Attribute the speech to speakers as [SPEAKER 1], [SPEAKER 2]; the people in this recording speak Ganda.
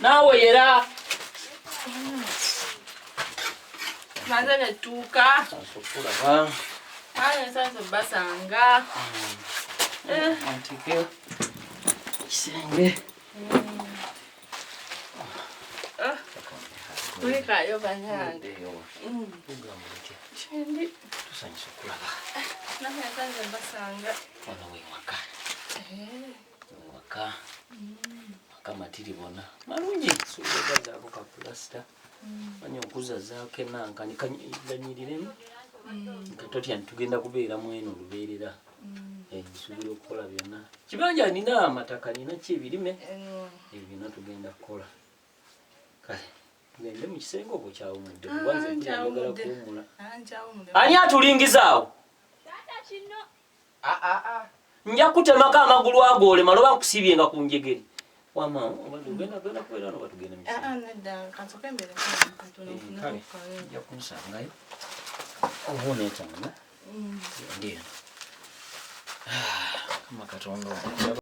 [SPEAKER 1] Nawe yera.
[SPEAKER 2] Mazana tuka.
[SPEAKER 1] Sokula ba.
[SPEAKER 2] Sasa basanga.
[SPEAKER 1] Antike. Kisenge.
[SPEAKER 2] Kuika yo banyanga.
[SPEAKER 1] Ugamuleke.
[SPEAKER 2] Chindi.
[SPEAKER 1] Tusanye sokula ba.
[SPEAKER 2] Nami sasa basanga.
[SPEAKER 1] Wana we waka. Waka. Kama tiri bona. Malungi suuga zako ka plaster. Manyo okuza zaake nanka nikanyirire. Katotya ntugenda kubeera mweno lubeerera. Nsuubira okukola byonna. Kibanja nina amataka nina kyebirime. Ebyo tugenda kukola. Kale. Tugende mu kisenge okwo kyawumudde. Kubanze njagala kuwumula. Ani atulingizaawo?
[SPEAKER 2] Tata kino.
[SPEAKER 1] Nja kutemako amagulu agoole maloba nkusibye nga ku njegere. Wama obadde ogenda kubeera no batugenda mu kisenge.
[SPEAKER 2] Nedda kansoke mbere
[SPEAKER 1] kale nja kunsangayo. Oba oneetanga. Ndiyo. Kama Katonda